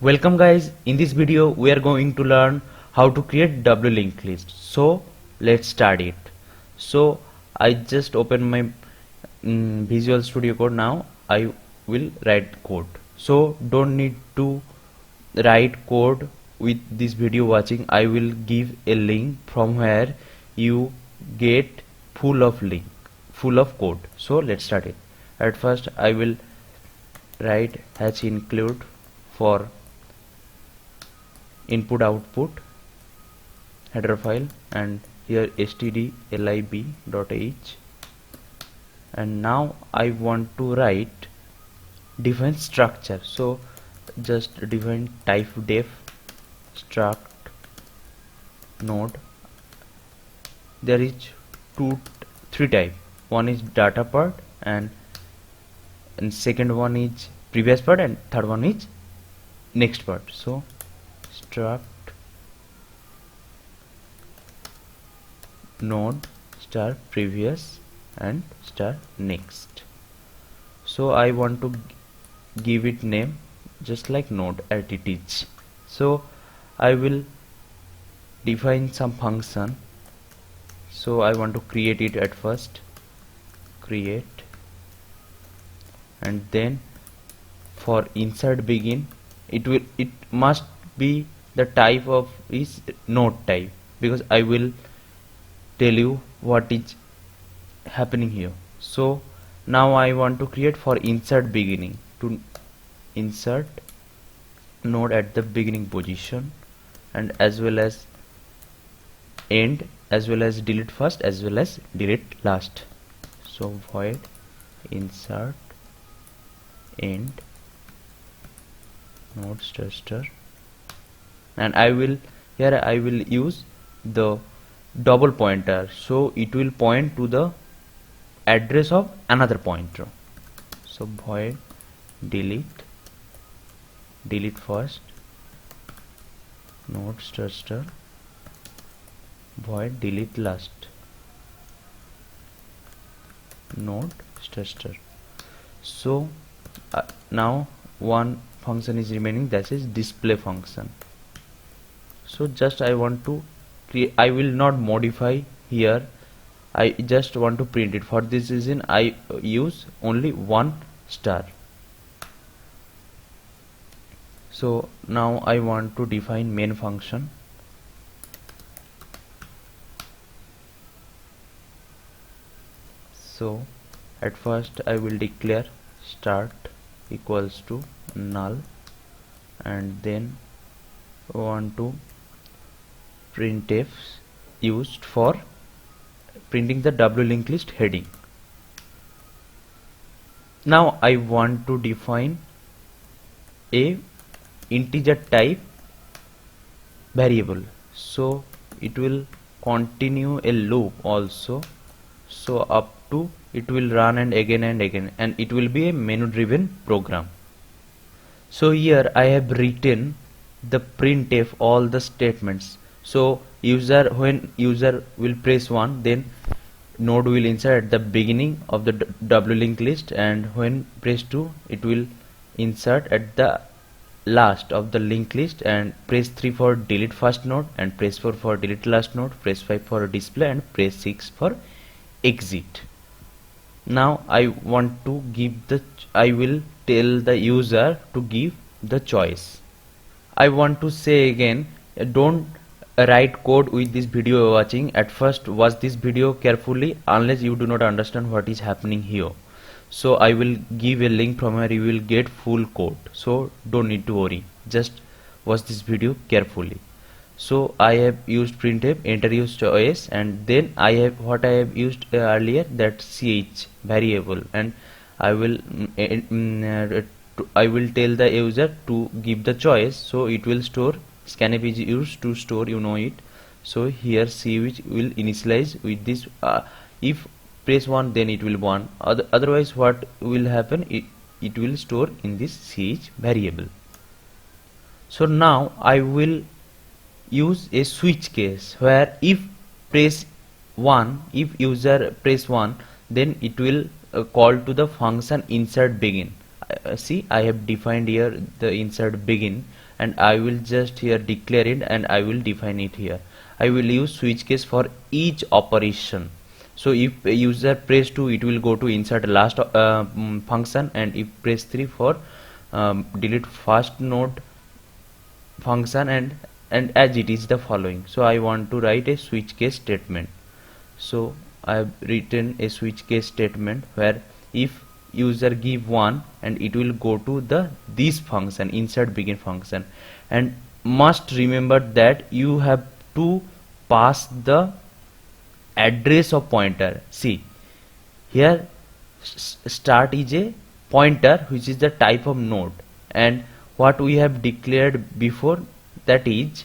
Welcome guys, in this video we are going to learn how to create doubly linked list. So let's start it. So I just open my Visual Studio Code. Now I will write code. So don't need to write code with this video watching. I will give a link from where you get full of code. So let's start it. At first I will write #include for input output header file, and here stdlib.h, and now I want to write define structure. So just define type def struct node. There is three type. One is data part, and second one is previous part, and third one is next part. So struct node star previous and star next. So I want to give it name just like node as it is. So I will define some function. So I want to create it at first, create, and then for insert begin it must be the type of is node type, because I will tell you what is happening here. So now I want to create for insert beginning, to insert node at the beginning position, and as well as end, as well as delete first, as well as delete last. So void insert end node star, and I will use the double pointer, so it will point to the address of another pointer. So void delete first node star, void delete last node star. So now one function is remaining, that is display function. So just I want to create, I will not modify here, I just want to print it. For this reason I use only one star. So now I want to define main function. So at first I will declare start equals to null, and then want to printf used for printing the doubly linked list heading. Now I want to define a integer type variable, so it will continue a loop also, so up to it will run and again, and it will be a menu driven program. So here I have written the printf all the statements. So when user will press 1, then node will insert at the beginning of the doubly linked list, and when press 2 it will insert at the last of the linked list, and press 3 for delete first node, and press 4 for delete last node, press 5 for display, and press 6 for exit. Now I want to give the I will tell the user to give the choice. I want to say again, don't write code with this video watching. At first watch this video carefully, unless you do not understand what is happening here. So I will give a link from where you will get full code, so don't need to worry, just watch this video carefully. So I have used printf enter use choice, and then I have used earlier, that ch variable, and I will tell the user to give the choice, so it will store. Scanf is used to store, you know it. So here ch will initialize with this, if press 1 then it will 1, otherwise what will happen, it will store in this ch variable. So now I will use a switch case where if user press 1, then it will call to the function insert begin. see, I have defined here the insert begin, and I will just here declare it and I will define it here. I will use switch case for each operation. So if a user press 2, it will go to insert last function, and if press 3 for delete first node function, and as it is the following. So I want to write a switch case statement. So I have written a switch case statement where if user give 1, and it will go to the this function, insert begin function, and must remember that you have to pass the address of pointer. See here, start is a pointer which is the type of node, and what we have declared before, that is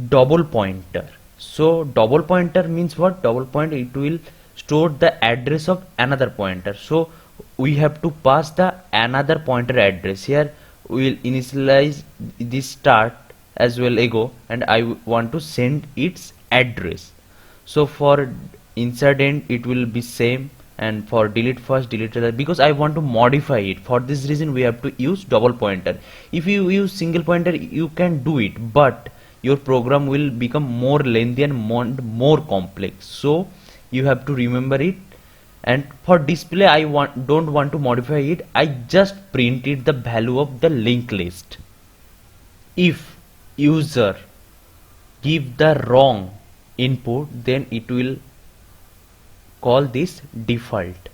double pointer. So double pointer means what? Double pointer, it will store the address of another pointer. So we have to pass the another pointer address. Here we will initialize this start as well ago, and I want to send its address. So for insert end it will be same, and for delete first, delete other, because I want to modify it. For this reason we have to use double pointer. If you use single pointer you can do it, but your program will become more lengthy and more complex. So you have to remember it. And for display I don't want to modify it. I just printed the value of the linked list. If user give the wrong input, then it will call this default.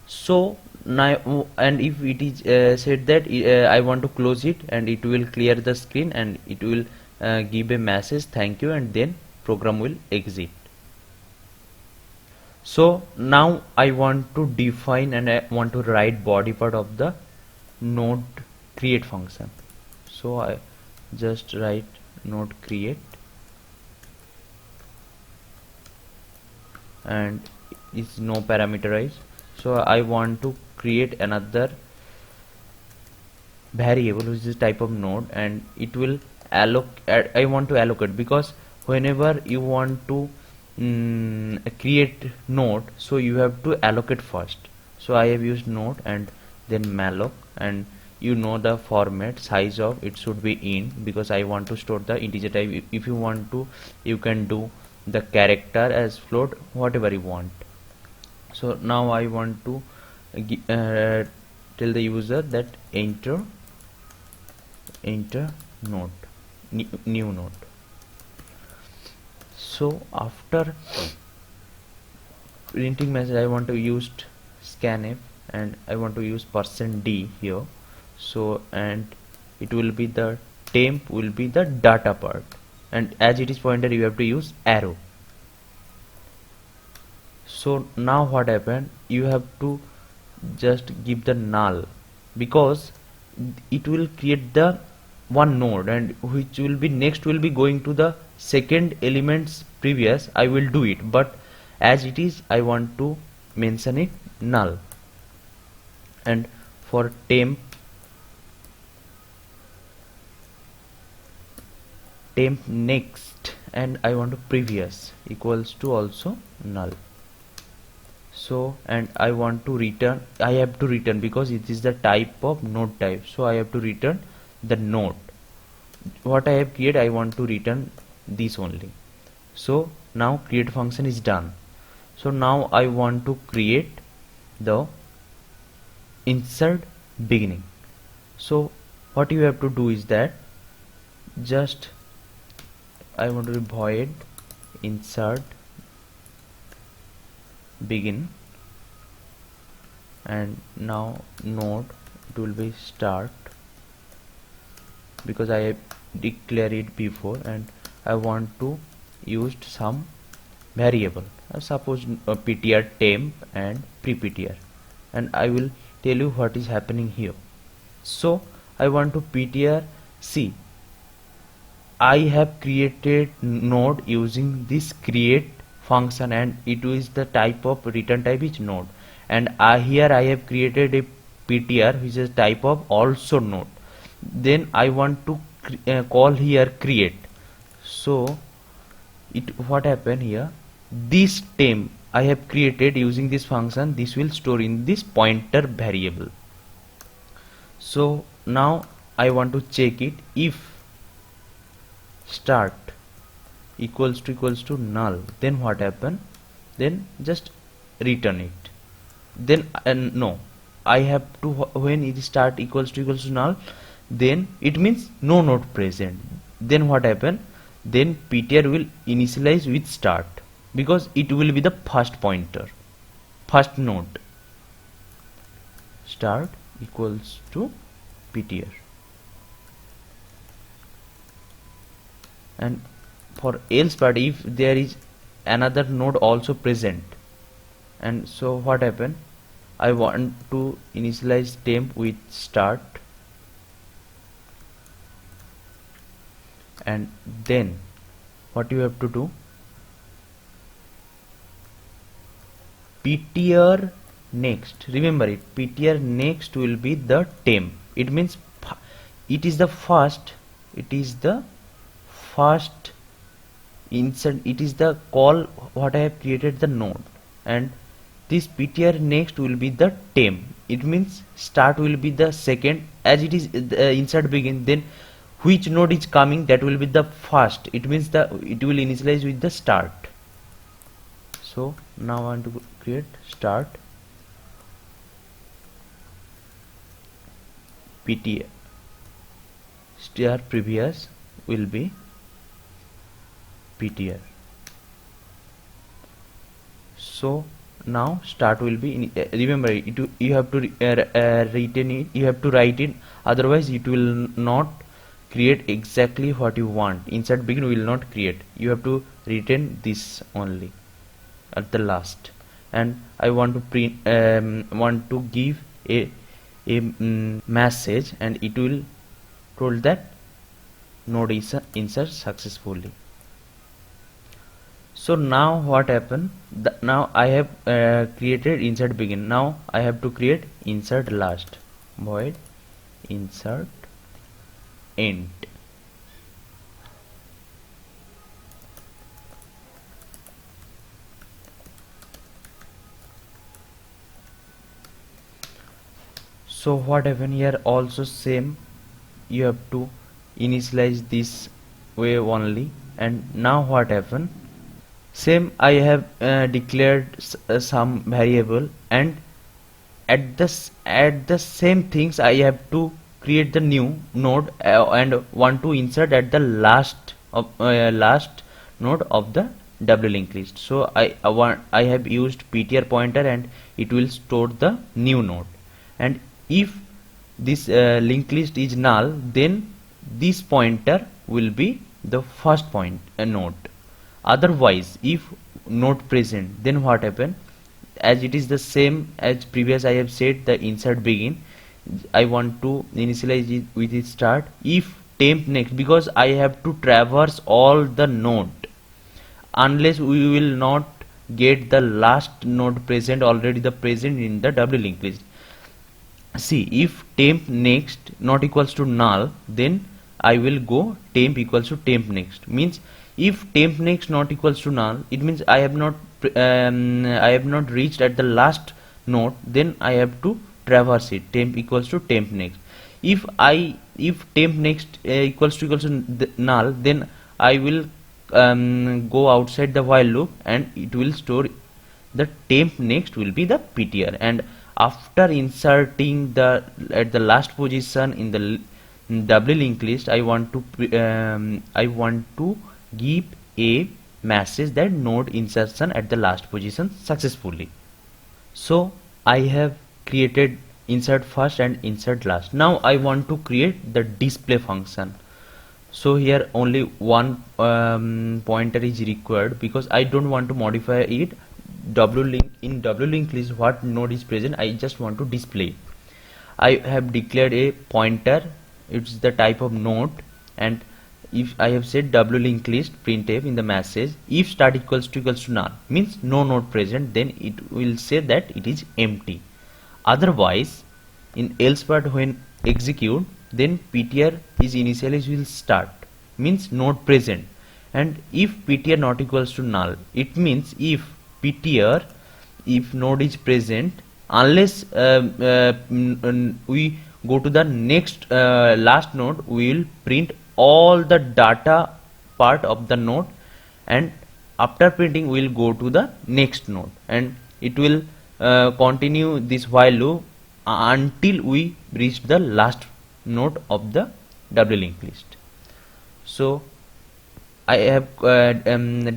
So now, and if it is said that I want to close it, and it will clear the screen, and it will give a message thank you, and then program will exit. So now I want to define and I want to write body part of the node create function. So I just write node create, and it's no parameterized. So I want to create another variable which is type of node, and it will allocate. I want to allocate because whenever you want to create node, so you have to allocate first. So I have used node and then malloc, and you know the format size of it should be int, because I want to store the integer type. If you want to, you can do the character as float, whatever you want. So now I want to tell the user that enter node, new node. So after printing message I want to use scanf, and I want to use %d here. So and it will be the temp will be the data part, and as it is pointer you have to use arrow. So now what happened, you have to just give the null, because it will create the one node, and which will be next will be going to the second elements previous. I will do it, but as it is I want to mention it null. And for temp next, and I want to previous equals to also null. So and I want to return, I have to return because it is the type of node type, so I have to return the node what I have created. I want to return this only. So now create function is done. So now I want to create the insert beginning. So what you have to do is that just I want to void insert begin, and now node it will be start, because I have declared it before, and I want to use some variable, suppose ptr temp and pre-ptr, and I will tell you what is happening here. So I want to ptr, see I have created node using this create function, and it is the type of return type is node, and here I have created a ptr which is type of also node. Then I want to call here create. So it what happened here, this temp I have created using this function, this will store in this pointer variable. So now I want to check it. If start equals to null, then what happen? Then just return it. Then no, I have to, when it start equals to null, then it means no node present. Then what happen? Then ptr will initialize with start, because it will be the first pointer, first node. Start equals to ptr, and for else part, if there is another node also present, and so what happen? I want to initialize temp with start, and then what you have to do, ptr next, remember it, ptr next will be the temp. It means it is the first insert, it is the call what I have created the node, and this ptr next will be the temp. It means start will be the second, as it is insert begin, then which node is coming, that will be the first. It means it will initialize with the start. So now I want to create start ptr star previous will be ptr. So now start will be remember it, you have to retain it, you have to write it, otherwise it will not create exactly what you want. Insert begin will not create, you have to retain this only at the last. And I want to print want to give a message, and it will told that node is insert successfully. So now what happened, now I have created insert begin. Now I have to create insert last, void insert end. So what happened here, also same, you have to initialize this way only. And now what happened, same, I have declared some variable, and at the same things I have to create the new node and want to insert at the last node of the doubly linked list. So I have used ptr pointer, and it will store the new node. And if this linked list is null, then this pointer will be the first node. Otherwise, if node present, then what happen, as it is the same as previous I have said, the insert begin, I want to initialize it with its start. If temp next, because I have to traverse all the node, unless we will not get the last node present, already the present in the doubly linked list. See, if temp next not equals to null, then I will go temp equals to temp next. Means if temp next not equals to null, it means I have not reached at the last node, then I have to traverse it, temp equals to temp next. If temp next equals to null, then I will go outside the while loop, and it will store the temp next will be the ptr. And after inserting at the last position in the doubly linked list, I want to give a message that node insertion at the last position successfully. So I have created insert first and insert last. Now I want to create the display function. So here only one pointer is required, because I don't want to modify it. In doubly linked list, what node is present, I just want to display. I have declared a pointer, it's the type of node, and if I have said doubly linked list printf in the message, if start equals to null, means no node present, then it will say that it is empty. Otherwise, in else part when execute, then ptr is initially will start, means node present. And if ptr not equals to null, it means if node is present, unless we go to the next last node, we will print all the data part of the node, and after printing we will go to the next node, and it will continue this while loop until we reach the last node of the doubly linked list. So I have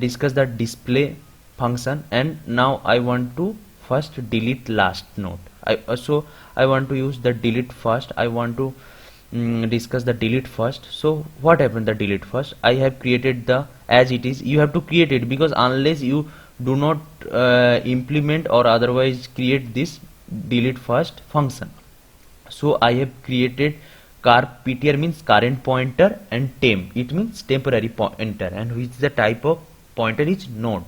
discussed the display function, and now I want to first delete last node. So I want to use the delete first. I want to discuss the delete first. So what happened the delete first? I have created the as it is. You have to create it, because unless you do not implement or otherwise create this delete first function. So I have created carptr means current pointer, and temp, it means temporary pointer, and which the type of pointer is node.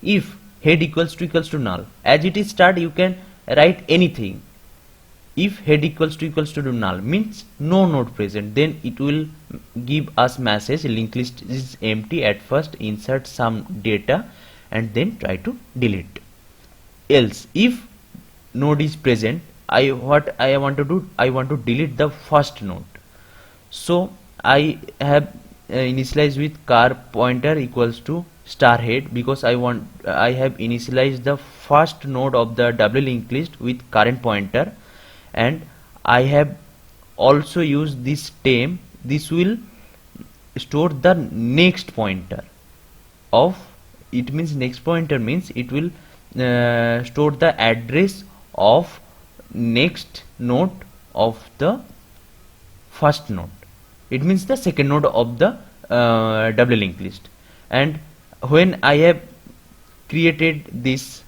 If head equals to null, as it is start you can write anything. If head equals to null means no node present, then it will give us message linked list is empty. At first insert some data and then try to delete. Else if node is present, what I want to do, I want to delete the first node. So I have initialized with car pointer equals to star head, because I have initialized the first node of the doubly linked list with current pointer, and I have also used this temp. This will store the next pointer of, it means next pointer means it will store the address of next node of the first node. It means the second node of the doubly linked list. And when I have created this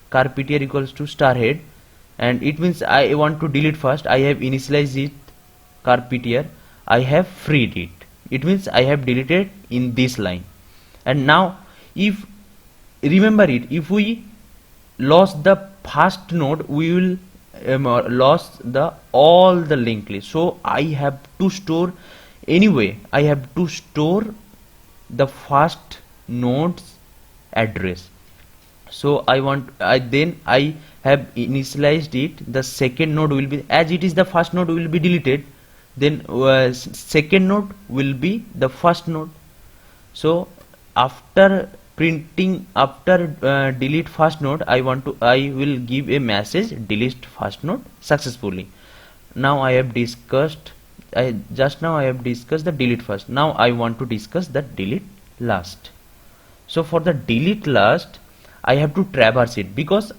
carptr equals to star head, and it means I want to delete first, I have initialized it carptr, I have freed it. It means I have deleted in this line. And now if remember it, if we lost the first node, we will lost the all the linked list. So I have to store, anyway I have to store the first node's address. So then I have initialized it. The second node will be, as it is the first node will be deleted, then second node will be the first node. So after printing, after delete first node, I will give a message delete first node successfully. Now I have discussed, just now I have discussed the delete first. Now I want to discuss the delete last. So for the delete last, I have to traverse it, because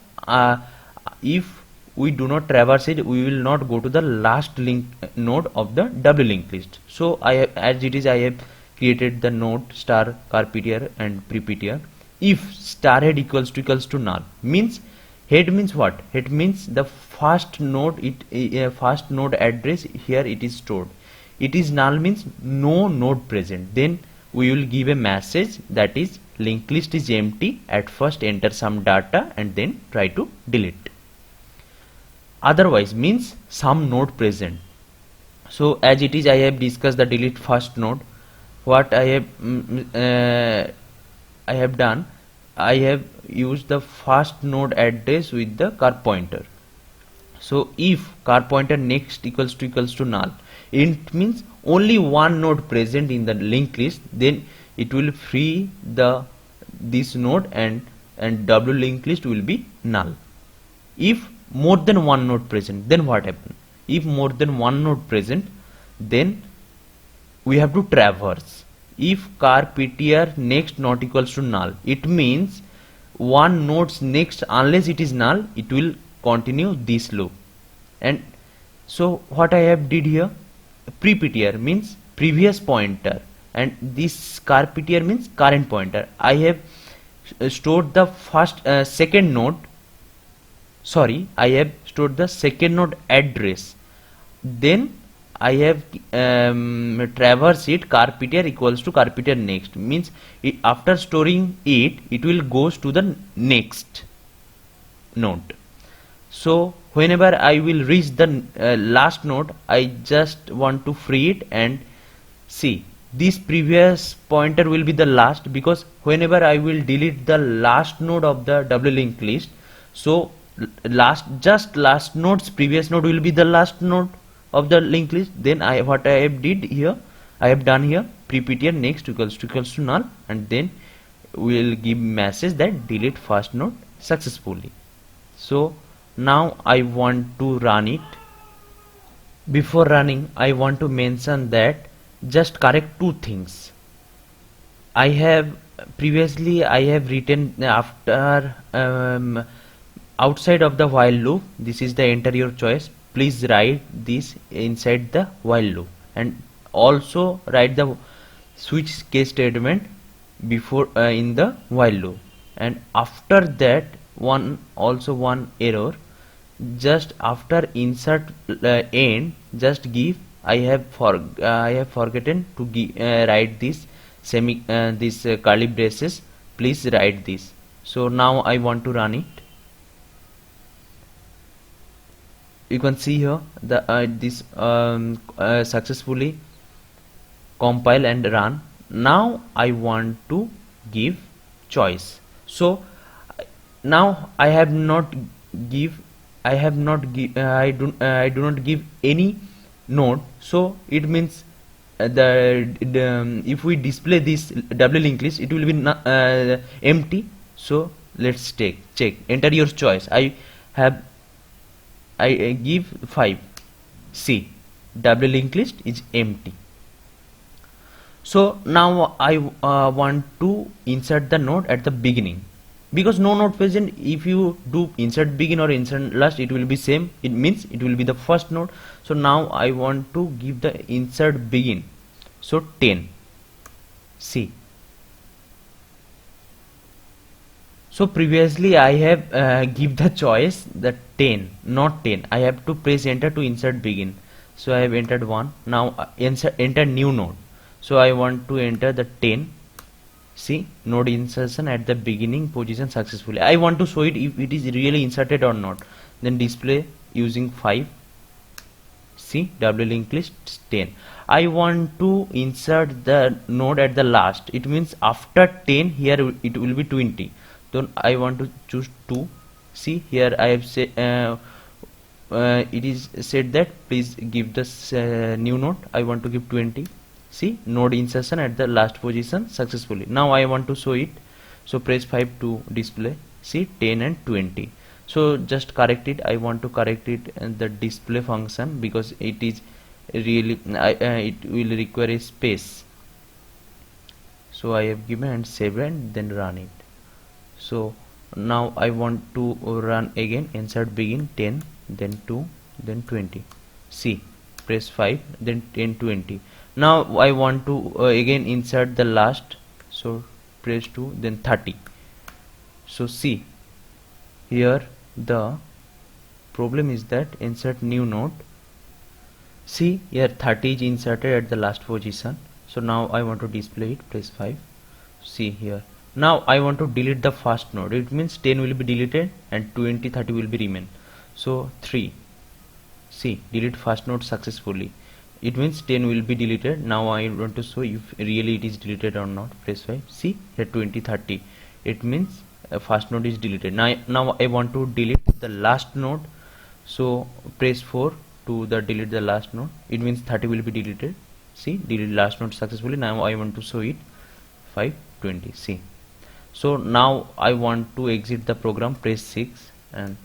if we do not traverse it, we will not go to the last link node of the doubly linked list. So I have, as it is, I have created the node star carptr and preptr. If star head equals to null means, head means what? Head means the first node, first node address here it is stored. It is null means no node present. Then we will give a message that is linked list is empty. At first enter some data and then try to delete. Otherwise means some node present. So as it is, I have discussed the delete first node. What I have done, I have used the first node address with the car pointer. So if car pointer next equals to null, it means only one node present in the linked list, then it will free this node and doubly linked list will be null. If more than one node present, then what happens? If more than one node present, then we have to traverse. If carptr next not equals to null, it means one node's next, unless it is null, it will continue this loop. And so what I have did here, preptr means previous pointer, and this carptr means current pointer. I have stored the second node, sorry, I have stored the second node address. Then I have traversed it carptr equals to carptr next, means after storing it will goes to the next node. So whenever I will reach the last node, I just want to free it, and see this previous pointer will be the last, because whenever I will delete the last node of the doubly linked list, so last node's previous node will be the last node. of the linked list, then what I have done here preptr next equals to null, and then we'll give message that delete first node successfully. So now I want to run it. Before running, I want to mention that just correct two things. I have written after outside of the while loop, this is the enter your choice. Please write this inside the while loop, and also write the switch case statement before in the while loop. And after that, one error, just after insert end, just give I have forgotten to give, write this curly braces. Please write this. So now I want to run it. You can see here the this successfully compile and run. Now I want to give choice. So now I do not give any node. So it means if we display this doubly linked list, it will be empty. So let's check enter your choice. I give 5. See, doubly linked list is empty. So now I want to insert the node at the beginning, because no node present. If you do insert begin or insert last, it will be same. It means it will be the first node. So now I want to give the insert begin. So 10. See. So previously I have give the choice that 10, not 10. I have to press enter to insert begin. So I have entered 1. Now enter new node. So I want to enter the 10. See, node insertion at the beginning position successfully. I want to show it if it is really inserted or not. Then display using 5. See, doubly linked list 10. I want to insert the node at the last. It means after 10 here it will be 20. Then I want to choose 2. See, here I have said it is said that please give this new node. I want to give 20. See, node insertion at the last position successfully. Now I want to show it. So press 5 to display. See, 10 and 20. So just correct it. I want to correct it in the display function, because it is really it will require a space. So I have given and save and then run it. So now I want to run again. Insert begin 10, then 2, then 20. See, press 5, then 10, 20. Now I want to again insert the last. So press 2, then 30. So see, here the problem is that insert new node. See, here 30 is inserted at the last position. So now I want to display it. Press 5. See here. Now I want to delete the first node. It means 10 will be deleted and 20, 30 will be remain. So 3. See, delete first node successfully. It means 10 will be deleted. Now I want to show if really it is deleted or not. Press 5. See, here 20, 30. It means first node is deleted. Now I want to delete the last node. So press 4 to delete the last node. It means 30 will be deleted. See, delete last node successfully. Now I want to show it 5, 20. See. So now I want to exit the program. Press 6 and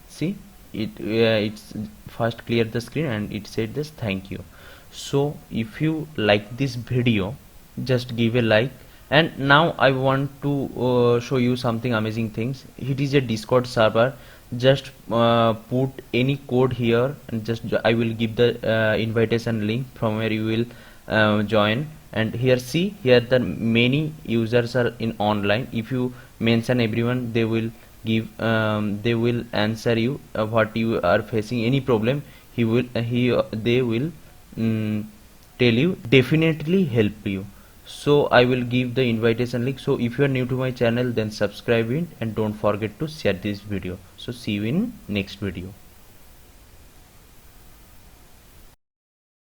see it's first clear the screen and it said this thank you. So if you like this video, just give a like. And now I want to show you something amazing things. It is a Discord server. Just put any code here and just I will give the invitation link from where you will join. And here see, here the many users are in online. If you mention everyone, they will give they will answer you what you are facing, any problem. They will tell you, definitely help you. So I will give the invitation link. So if you are new to my channel, then subscribe it and don't forget to share this video. So see you in next video.